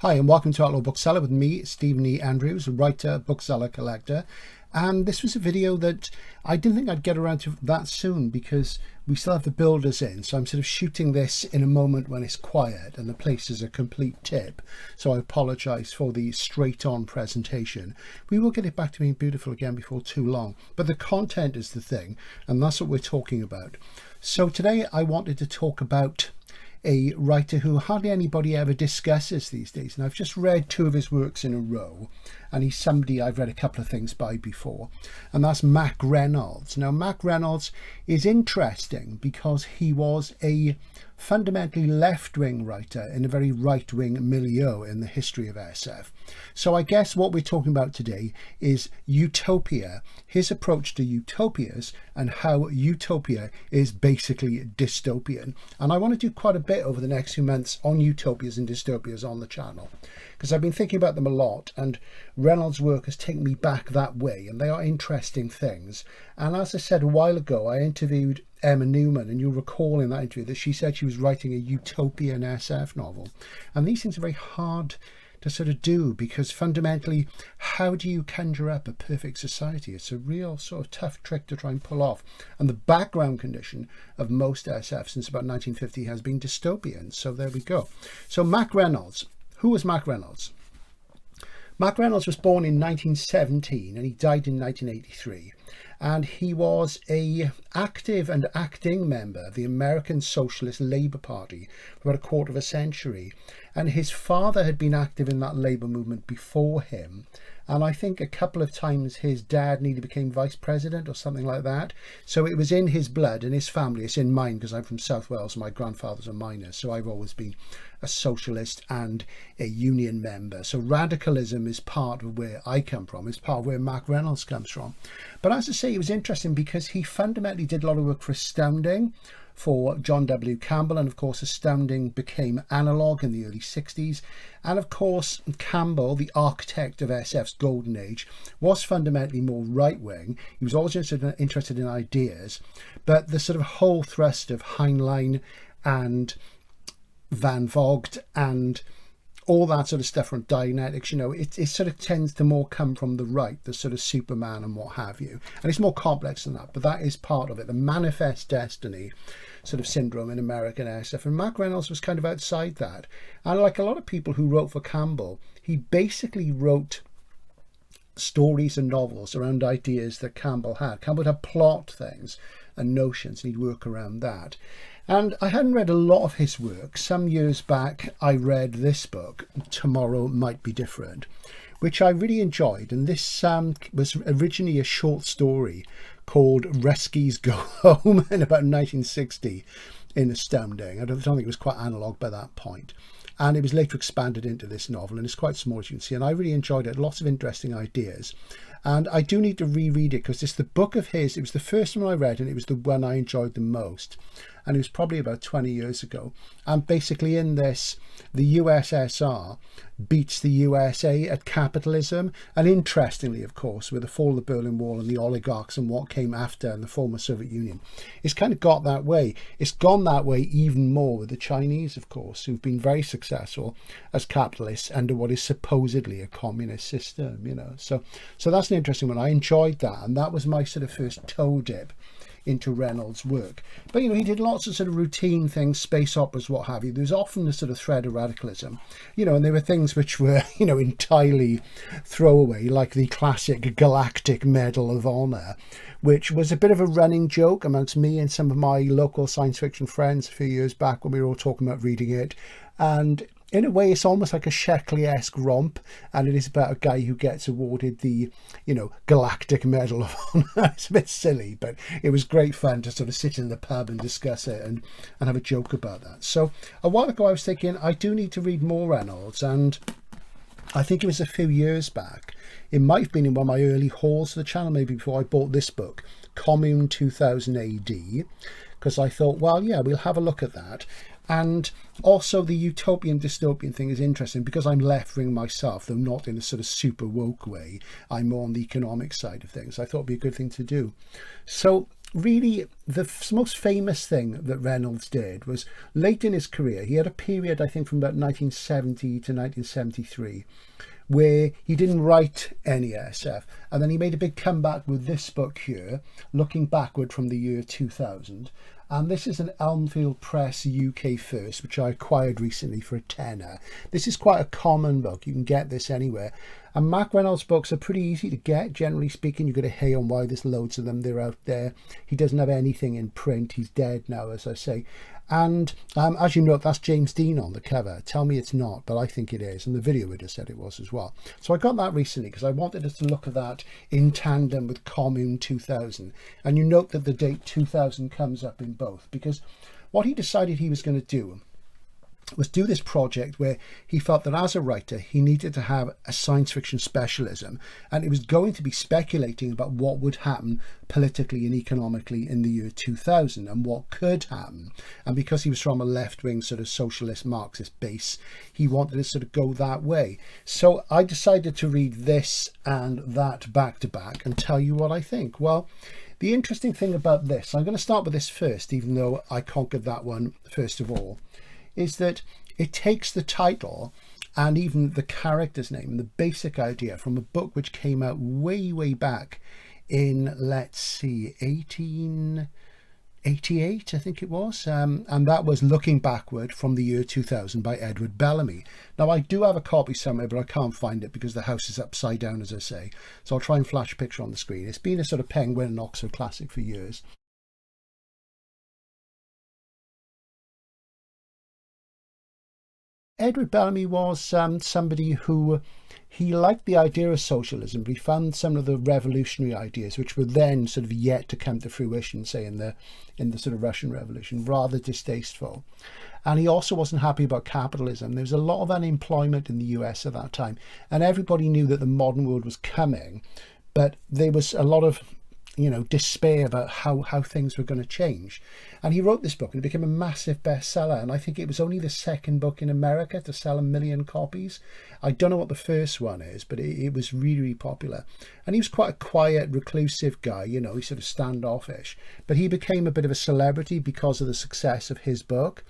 Hi and welcome to Outlaw Bookseller with me, Stephen E. Andrews, writer, bookseller, collector. And this was a video that I didn't think I'd get around to that soon because we still have the builders in. So I'm sort of shooting this in a moment when it's quiet and the place is a complete tip. So I apologise for the straight on presentation. We will get it back to being beautiful again before too long. But the content is the thing, and that's what we're talking about. So today I wanted to talk about a writer who hardly anybody ever discusses these days. And I've just read two of his works in a row, and he's somebody I've read a couple of things by before, and that's Mack Reynolds. Now, Mack Reynolds is interesting because he was a fundamentally left-wing writer in a very right-wing milieu in the history of SF. So I guess what we're talking about today is Utopia, his approach to utopias and how utopia is basically dystopian. And I want to do quite a bit over the next few months on utopias and dystopias on the channel, because I've been thinking about them a lot, and Reynolds' work has taken me back that way, and they are interesting things. And as I said a while ago, I interviewed Emma Newman, and you'll recall in that interview that she said she was writing a utopian SF novel. And these things are very hard to sort of do, because fundamentally, how do you conjure up a perfect society? It's a real sort of tough trick to try and pull off. And the background condition of most SF since about 1950 has been dystopian. So there we go. So Mack Reynolds. Who was Mack Reynolds? Mack Reynolds was born in 1917 and he died in 1983. And he was an active and acting member of the American Socialist Labour Party for about a quarter of a century. And his father had been active in that labour movement before him. And I think a couple of times his dad nearly became vice president or something like that. So it was in his blood and his family. It's in mine because I'm from South Wales and my grandfather's a miner. So I've always been a socialist and a union member. So radicalism is part of where I come from. It's part of where Mack Reynolds comes from. But as I say, it was interesting because he fundamentally did a lot of work for Astounding, for John W. Campbell, and of course Astounding became Analog in the early 60s. And of course Campbell, the architect of SF's golden age, was fundamentally more right-wing. He was always interested in ideas, but the sort of whole thrust of Heinlein and Van Vogt and all that sort of stuff from Dianetics, you know, it sort of tends to more come from the right, the sort of Superman and what have you. And it's more complex than that, but that is part of it, the manifest destiny sort of syndrome in American SF. And Mack Reynolds was kind of outside that. And like a lot of people who wrote for Campbell, he basically wrote stories and novels around ideas that Campbell had. Campbell had plot things and notions, and he'd work around that. And I hadn't read a lot of his work. Some years back, I read this book, Tomorrow Might Be Different, which I really enjoyed. And this was originally a short story called Ruskies Go Home in about 1960 in Astounding. I don't think it was quite analog by that point. And it was later expanded into this novel, and it's quite small, as you can see. And I really enjoyed it. Lots of interesting ideas. And I do need to reread it because it's the book of his. It was the first one I read, and it was the one I enjoyed the most. And it was probably about 20 years ago. And basically in this, the USSR beats the USA at capitalism. And interestingly, of course, with the fall of the Berlin Wall and the oligarchs and what came after in the former Soviet Union, it's kind of got that way. It's gone that way even more with the Chinese, of course, who've been very successful as capitalists under what is supposedly a communist system, you know. So that's an interesting one. I enjoyed that. And that was my sort of first toe dip into Reynolds' work. But, you know, he did lots of sort of routine things, space operas, what have you. There was often a sort of thread of radicalism, you know, and there were things which were, you know, entirely throwaway, like the classic Galactic Medal of Honor, which was a bit of a running joke amongst me and some of my local science fiction friends a few years back when we were all talking about reading it. And in a way, it's almost like a Sheckley-esque romp, and it is about a guy who gets awarded the, you know, Galactic Medal of Honor. It's a bit silly, but it was great fun to sort of sit in the pub and discuss it and have a joke about that. So a while ago, I was thinking, I do need to read more Reynolds, and I think it was a few years back. It might have been in one of my early hauls of the channel, maybe before I bought this book, Commune 2000 AD, because I thought, well, yeah, we'll have a look at that. And also the utopian dystopian thing is interesting because I'm left-wing myself, though not in a sort of super woke way. I'm more on the economic side of things. I thought it'd be a good thing to do. So really, the most famous thing that Reynolds did was late in his career. He had a period, I think, from about 1970 to 1973, where he didn't write any SF. And then he made a big comeback with this book here, looking backward from the year 2000. And this is an Elmfield Press UK first, which I acquired recently for a tenner. This is quite a common book. You can get this anywhere. And Mack Reynolds books are pretty easy to get, generally speaking. You've got a hey on why there's loads of them. They're out there. He doesn't have anything in print. He's dead now, as I say. And as you note, that's James Dean on the cover. Tell me it's not, but I think it is. And the video editor said it was as well. So I got that recently because I wanted us to look at that in tandem with Commune 2000. And you note that the date 2000 comes up in both, because what he decided he was going to do was do this project where he felt that as a writer he needed to have a science fiction specialism, and it was going to be speculating about what would happen politically and economically in the year 2000 and what could happen. And because he was from a left-wing sort of socialist Marxist base, he wanted to sort of go that way. So I decided to read this and that back to back and tell you what I think. Well, the interesting thing about this, I'm going to start with this first, even though I conquered that one first of all, is that it takes the title and even the character's name and the basic idea from a book which came out way back in, let's see, 1888, I think it was, and that was Looking Backward from the Year 2000 by Edward Bellamy. Now, I do have a copy somewhere, but I can't find it because the house is upside down, as I say, so I'll try and flash a picture on the screen. It's been a sort of Penguin and Oxford classic for years. Edward Bellamy was somebody who, he liked the idea of socialism, but he found some of the revolutionary ideas, which were then sort of yet to come to fruition, say in the sort of Russian Revolution, rather distasteful. And he also wasn't happy about capitalism. There was a lot of unemployment in the US at that time, and everybody knew that the modern world was coming, but there was a lot of despair about how things were going to change. And he wrote this book and it became a massive bestseller. And I think it was only the second book in America to sell 1 million copies. I don't know what the first one is, but it was really popular. And he was quite a quiet, reclusive guy, he's sort of standoffish. But he became a bit of a celebrity because of the success of his book.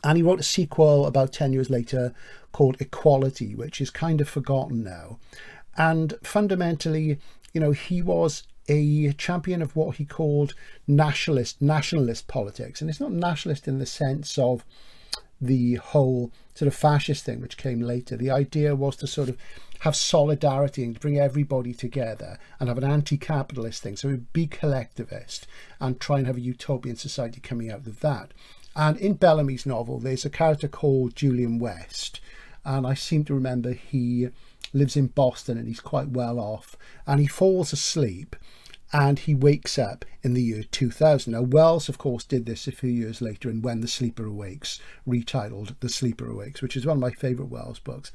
And he wrote a sequel about 10 years later called Equality, which is kind of forgotten now. And fundamentally, he was a champion of what he called nationalist politics. And it's not nationalist in the sense of the whole sort of fascist thing which came later. The idea was to sort of have solidarity and bring everybody together and have an anti-capitalist thing. So be collectivist and try and have a utopian society coming out of that. And in Bellamy's novel, there's a character called Julian West. And I seem to remember he lives in Boston and he's quite well off, and he falls asleep and he wakes up in the year 2000. Now, Wells, of course, did this a few years later in When the Sleeper Awakes, retitled The Sleeper Awakes, which is one of my favourite Wells books.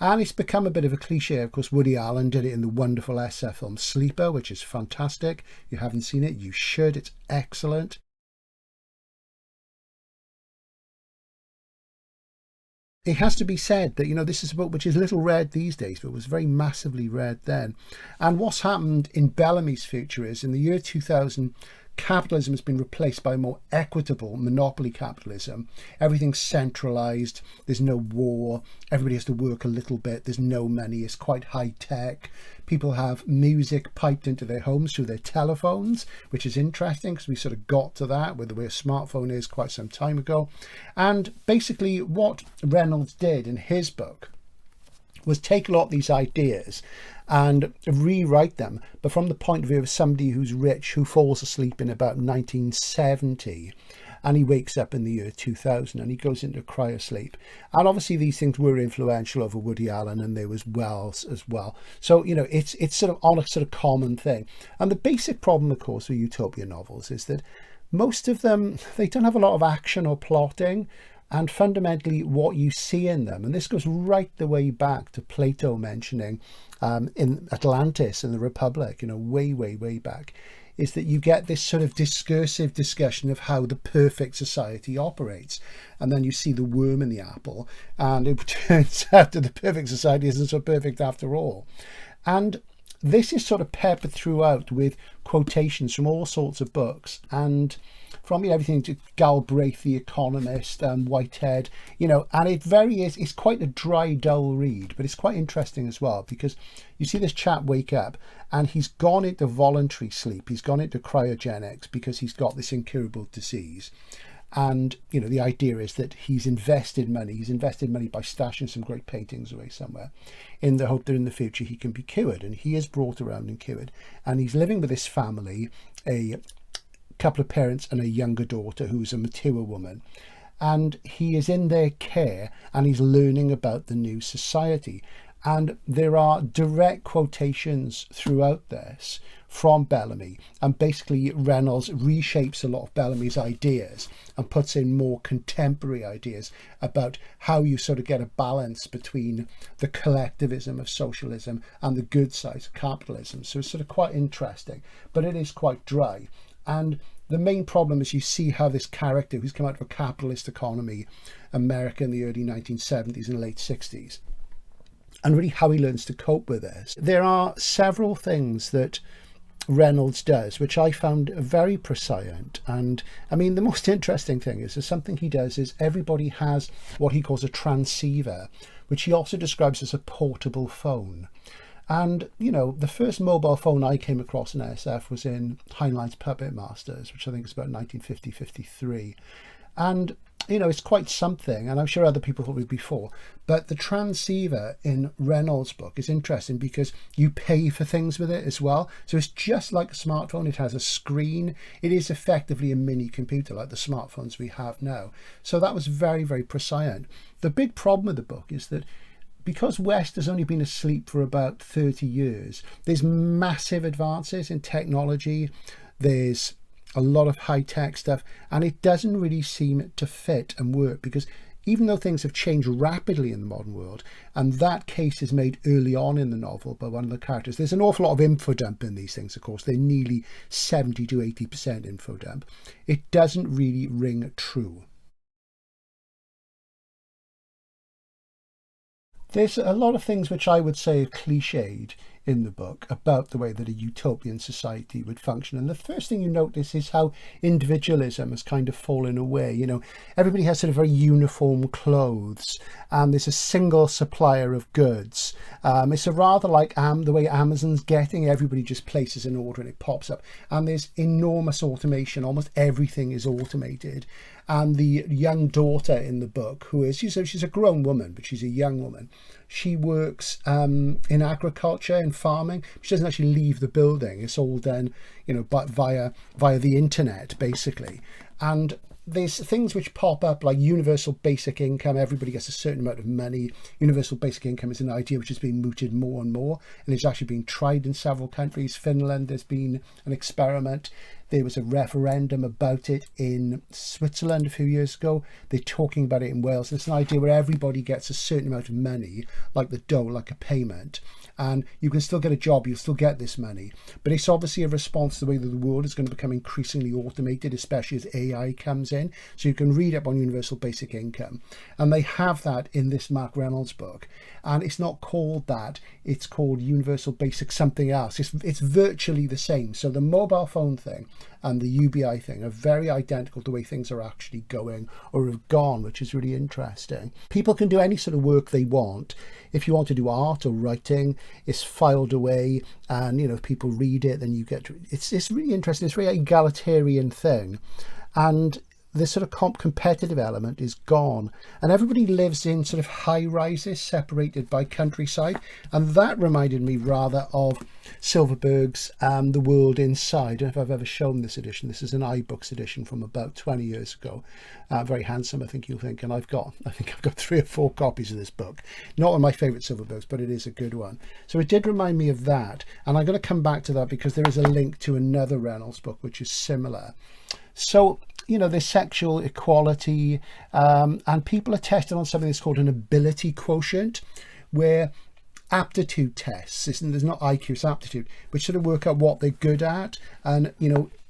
And it's become a bit of a cliche. Of course, Woody Allen did it in the wonderful SF film Sleeper, which is fantastic. You haven't seen it, you should. It's excellent. It has to be said that, this is a book which is little read these days, but was very massively read then. And what's happened in Bellamy's future is, in the year 2000, capitalism has been replaced by more equitable monopoly capitalism. Everything's centralized. There's no war. Everybody has to work a little bit. There's no money. It's quite high tech. People have music piped into their homes through their telephones, which is interesting because we sort of got to that with the way a smartphone is quite some time ago. And basically what Reynolds did in his book was take a lot of these ideas and rewrite them, but from the point of view of somebody who's rich, who falls asleep in about 1970, and he wakes up in the year 2000 and he goes into cryosleep. And obviously these things were influential over Woody Allen, and there was Wells as well. So, it's sort of on a sort of common thing. And the basic problem, of course, with utopian novels is that most of them, they don't have a lot of action or plotting. And fundamentally what you see in them, and this goes right the way back to Plato mentioning in Atlantis and the Republic, way back, is that you get this sort of discursive discussion of how the perfect society operates. And then you see the worm in the apple, and it turns out that the perfect society isn't so perfect after all. And this is sort of peppered throughout with quotations from all sorts of books, and from everything to Galbraith, The Economist, Whitehead, and it's quite a dry, dull read, but it's quite interesting as well, because you see this chap wake up and he's gone into voluntary sleep, he's gone into cryogenics because he's got this incurable disease. And, the idea is that he's invested money by stashing some great paintings away somewhere in the hope that in the future he can be cured. And he is brought around and cured. And he's living with his family, a couple of parents and a younger daughter who's a mature woman. And he is in their care and he's learning about the new society. And there are direct quotations throughout this from Bellamy, and basically Reynolds reshapes a lot of Bellamy's ideas and puts in more contemporary ideas about how you sort of get a balance between the collectivism of socialism and the good side of capitalism. So it's sort of quite interesting, but it is quite dry. And the main problem is you see how this character, who's come out of a capitalist economy, America in the early 1970s and late 60s, and really how he learns to cope with this. There are several things that Reynolds does which I found very prescient, and I mean the most interesting thing is something he does is everybody has what he calls a transceiver, which he also describes as a portable phone. And the first mobile phone I came across in SF was in Heinlein's Puppet Masters, which I think is about 1950-53, and it's quite something, and I'm sure other people thought of it before. But the transceiver in Reynolds' book is interesting because you pay for things with it as well. So it's just like a smartphone. It has a screen. It is effectively a mini computer like the smartphones we have now. So that was very, very prescient. The big problem with the book is that because West has only been asleep for about 30 years, there's massive advances in technology. There's a lot of high-tech stuff, and it doesn't really seem to fit and work, because even though things have changed rapidly in the modern world, and that case is made early on in the novel by one of the characters, there's an awful lot of info dump in these things, of course. They're nearly 70 to 80% info dump. It doesn't really ring true. There's a lot of things which I would say are cliched in the book about the way that a utopian society would function. And the first thing you notice is how individualism has kind of fallen away. Everybody has sort of very uniform clothes, and there's a single supplier of goods. It's a rather like the way Amazon's getting. Everybody just places an order and it pops up. And there's enormous automation. Almost everything is automated. And the young daughter in the book, who is, she's a grown woman, but she's a young woman. She works in agriculture and farming. She doesn't actually leave the building. It's all done, but via the internet, basically. And there's things which pop up like universal basic income. Everybody gets a certain amount of money. Universal basic income is an idea which is being mooted more and more, and it's actually being tried in several countries. Finland, there's been an experiment. There was a referendum about it in Switzerland a few years ago. They're talking about it in Wales. It's an idea where everybody gets a certain amount of money, like the dole, like a payment, and you can still get a job, you'll still get this money. But it's obviously a response to the way that the world is going to become increasingly automated, especially as AI comes in. So you can read up on universal basic income. And they have that in this Mack Reynolds book. And it's not called that, it's called universal basic something else. It's virtually the same. So the mobile phone thing and the UBI thing are very identical to the way things are actually going or have gone, which is really interesting. People can do any sort of work they want. If you want to do art or writing, it's filed away, and if people read it, then you get to, it's really interesting. It's a very egalitarian thing, and this sort of competitive element is gone, and everybody lives in sort of high rises separated by countryside. And that reminded me rather of Silverberg's The World Inside. I don't know if I've ever shown this edition. This is an iBooks edition from about 20 years ago. Very handsome, I think you'll think. And I think I've got 3 or 4 copies of this book. Not one of my favorite Silverbergs, but it is a good one. So it did remind me of that, and I'm going to come back to that because there is a link to another Reynolds book which is similar. So there's sexual equality, and people are tested on something that's called an ability quotient, where aptitude tests, there's not IQ, it's aptitude, which sort of work out what they're good at. And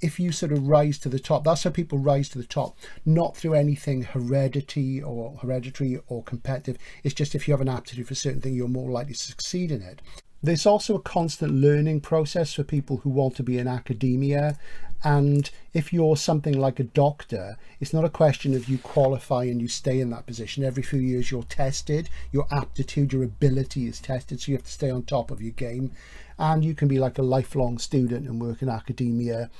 if you sort of rise to the top, that's how people rise to the top, not through anything hereditary or competitive. It's just if you have an aptitude for a certain thing, you're more likely to succeed in it. there's also a constant learning process for people who want to be in academia. And if you're something like a doctor, it's not a question of you qualify and you stay in that position. Every few years you're tested, your aptitude, your ability is tested, so you have to stay on top of your game. And you can be like a lifelong student and work in academia.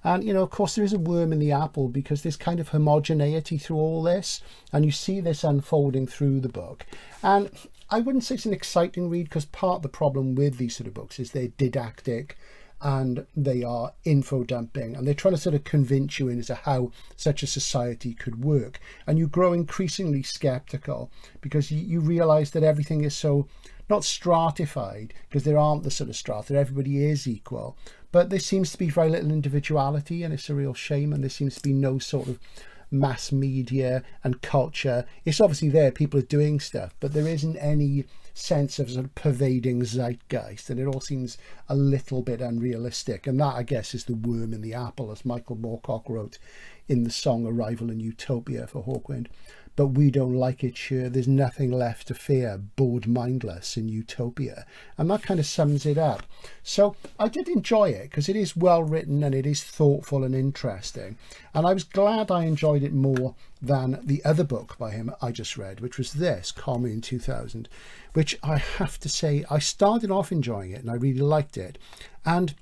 And, of course, there is a worm in the apple, because there's kind of homogeneity through all this. And you see this unfolding through the book. And I wouldn't say it's an exciting read, because part of the problem with these sort of books is they're didactic and they are info dumping, and they're trying to sort of convince you as to how such a society could work. And you grow increasingly skeptical, because you realize that everything is so not stratified, because there aren't the sort of strata, everybody is equal, but there seems to be very little individuality, and it's a real shame. And there seems to be no sort of mass media and culture. It's obviously there, people are doing stuff, but there isn't any sense of sort of pervading zeitgeist, and it all seems a little bit unrealistic. And that, I guess, is the worm in the apple, as Michael Moorcock wrote in the song Arrival in Utopia for Hawkwind. But we don't like it, sure. There's nothing left to fear, bored mindless in Utopia. And that kind of sums it up. So I did enjoy it, because it is well written and it is thoughtful and interesting. And I was glad I enjoyed it more than the other book by him I just read, which was this, Commune 2000, which I have to say, I started off enjoying it and I really liked it. And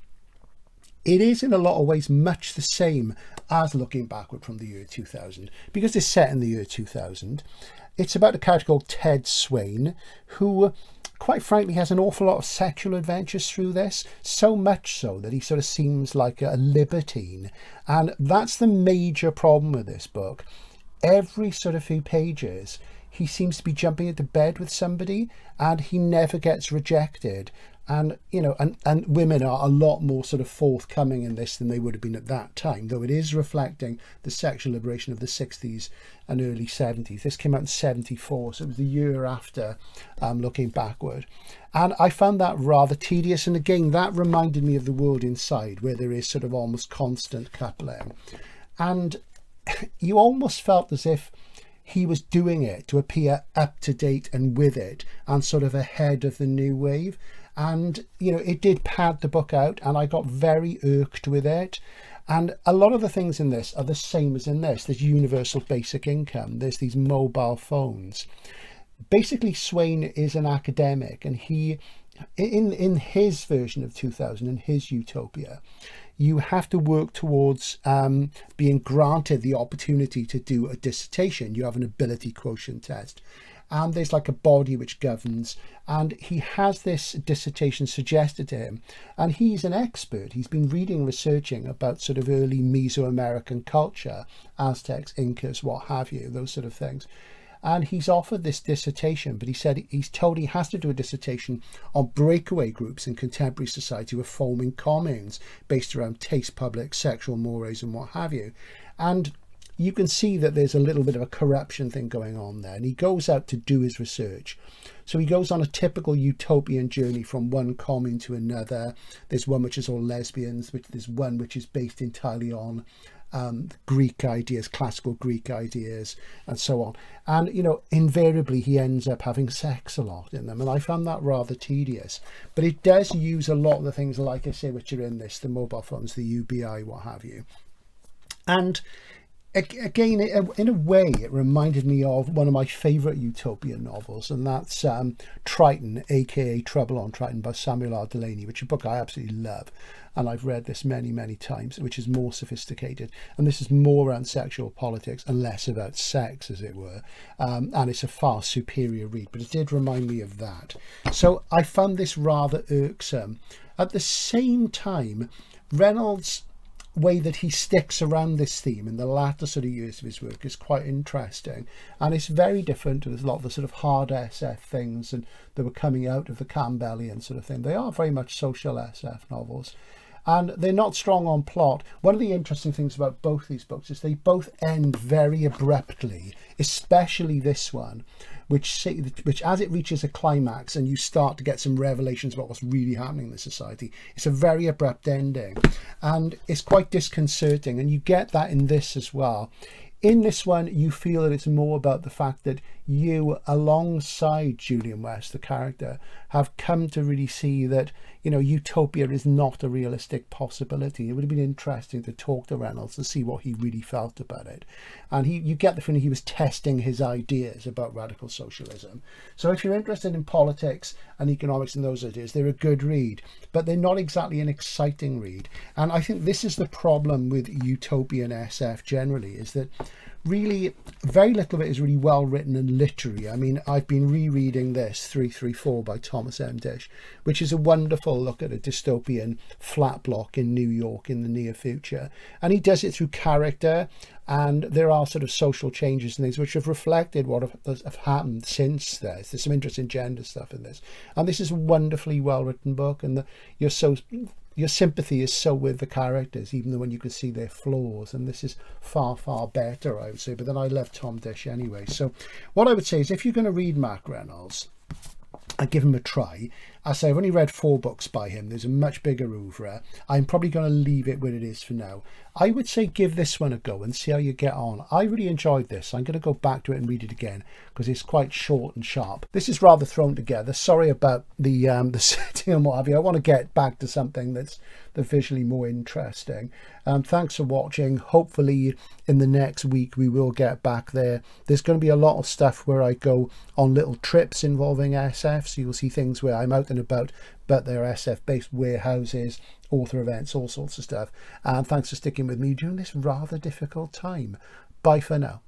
it is in a lot of ways much the same as Looking Backward from the year 2000, because it's set in the year 2000. It's about a character called Ted Swain, who quite frankly has an awful lot of sexual adventures through this, so much so that he sort of seems like a libertine. And that's the major problem with this book. Every sort of few pages, he seems to be jumping into bed with somebody, and he never gets rejected. And, and women are a lot more sort of forthcoming in this than they would have been at that time, though it is reflecting the sexual liberation of the 60s and early 70s. This came out in 74, so it was the year after Looking Backward. And I found that rather tedious. And again, that reminded me of The World Inside, where there is sort of almost constant coupling. And you almost felt as if he was doing it to appear up to date and with it, and sort of ahead of the new wave. And, it did pad the book out, and I got very irked with it. And a lot of the things in this are the same as in this. There's universal basic income. There's these mobile phones. Basically, Swain is an academic, and he, in his version of 2000, in his utopia, you have to work towards being granted the opportunity to do a dissertation. You have an ability quotient test. And there's like a body which governs, and he has this dissertation suggested to him, and he's an expert. He's been reading and researching about sort of early Mesoamerican culture, Aztecs, Incas, what have you, those sort of things. And he's offered this dissertation, but he said he's told he has to do a dissertation on breakaway groups in contemporary society who are forming communes based around taste, public, sexual mores and what have you. And you can see that there's a little bit of a corruption thing going on there. And he goes out to do his research. So he goes on a typical utopian journey from one commune to another. There's one which is all lesbians, there's one which is based entirely on Greek ideas, classical Greek ideas, and so on. And, invariably he ends up having sex a lot in them. And I found that rather tedious. But it does use a lot of the things, like I say, which are in this, the mobile phones, the UBI, what have you. And again, in a way, it reminded me of one of my favourite utopian novels, and that's Triton, aka Trouble on Triton by Samuel R. Delany, which is a book I absolutely love. And I've read this many, many times, which is more sophisticated. And this is more around sexual politics and less about sex, as it were. And it's a far superior read, but it did remind me of that. So I found this rather irksome. At the same time, Reynolds' way that he sticks around this theme in the latter sort of years of his work is quite interesting, and it's very different to a lot of the sort of hard SF things and that were coming out of the Campbellian sort of thing. They are very much social SF novels, and they're not strong on plot. One of the interesting things about both these books is they both end very abruptly, especially this one, which as it reaches a climax and you start to get some revelations about what's really happening in the society, it's a very abrupt ending, and it's quite disconcerting. And you get that in this as well. In this one, you feel that it's more about the fact that you, alongside Julian West, the character, have come to really see that, you know, utopia is not a realistic possibility. It would have been interesting to talk to Reynolds to see what he really felt about it. And you get the feeling he was testing his ideas about radical socialism. So if you're interested in politics and economics and those ideas, they're a good read, but they're not exactly an exciting read. And I think this is the problem with Utopian SF generally, is that really very little of it is really well written and literary. I mean, I've been rereading this 334 by Thomas M. Disch, which is a wonderful look at a dystopian flat block in New York in the near future, and he does it through character, and there are sort of social changes and things which have reflected what have happened since this. There's some interesting gender stuff in this, and this is a wonderfully well written book, and your sympathy is so with the characters, even though when you can see their flaws, and this is far, far better, I would say. But then I love Tom Disch anyway. So what I would say is, if you're going to read Mack Reynolds, I give him a try. I say I've only read 4 books by him. There's a much bigger oeuvre. I'm probably going to leave it where it is for now. I would say give this one a go and see how you get on. I really enjoyed this. I'm going to go back to it and read it again because it's quite short and sharp. This is rather thrown together. Sorry about the setting and what have you. I want to get back to something that's visually more interesting. Thanks for watching. Hopefully in the next week we will get back there. There's going to be a lot of stuff where I go on little trips involving SF, so you'll see things where I'm out and about, but they're SF based warehouses, author events, all sorts of stuff. And thanks for sticking with me during this rather difficult time. Bye for now.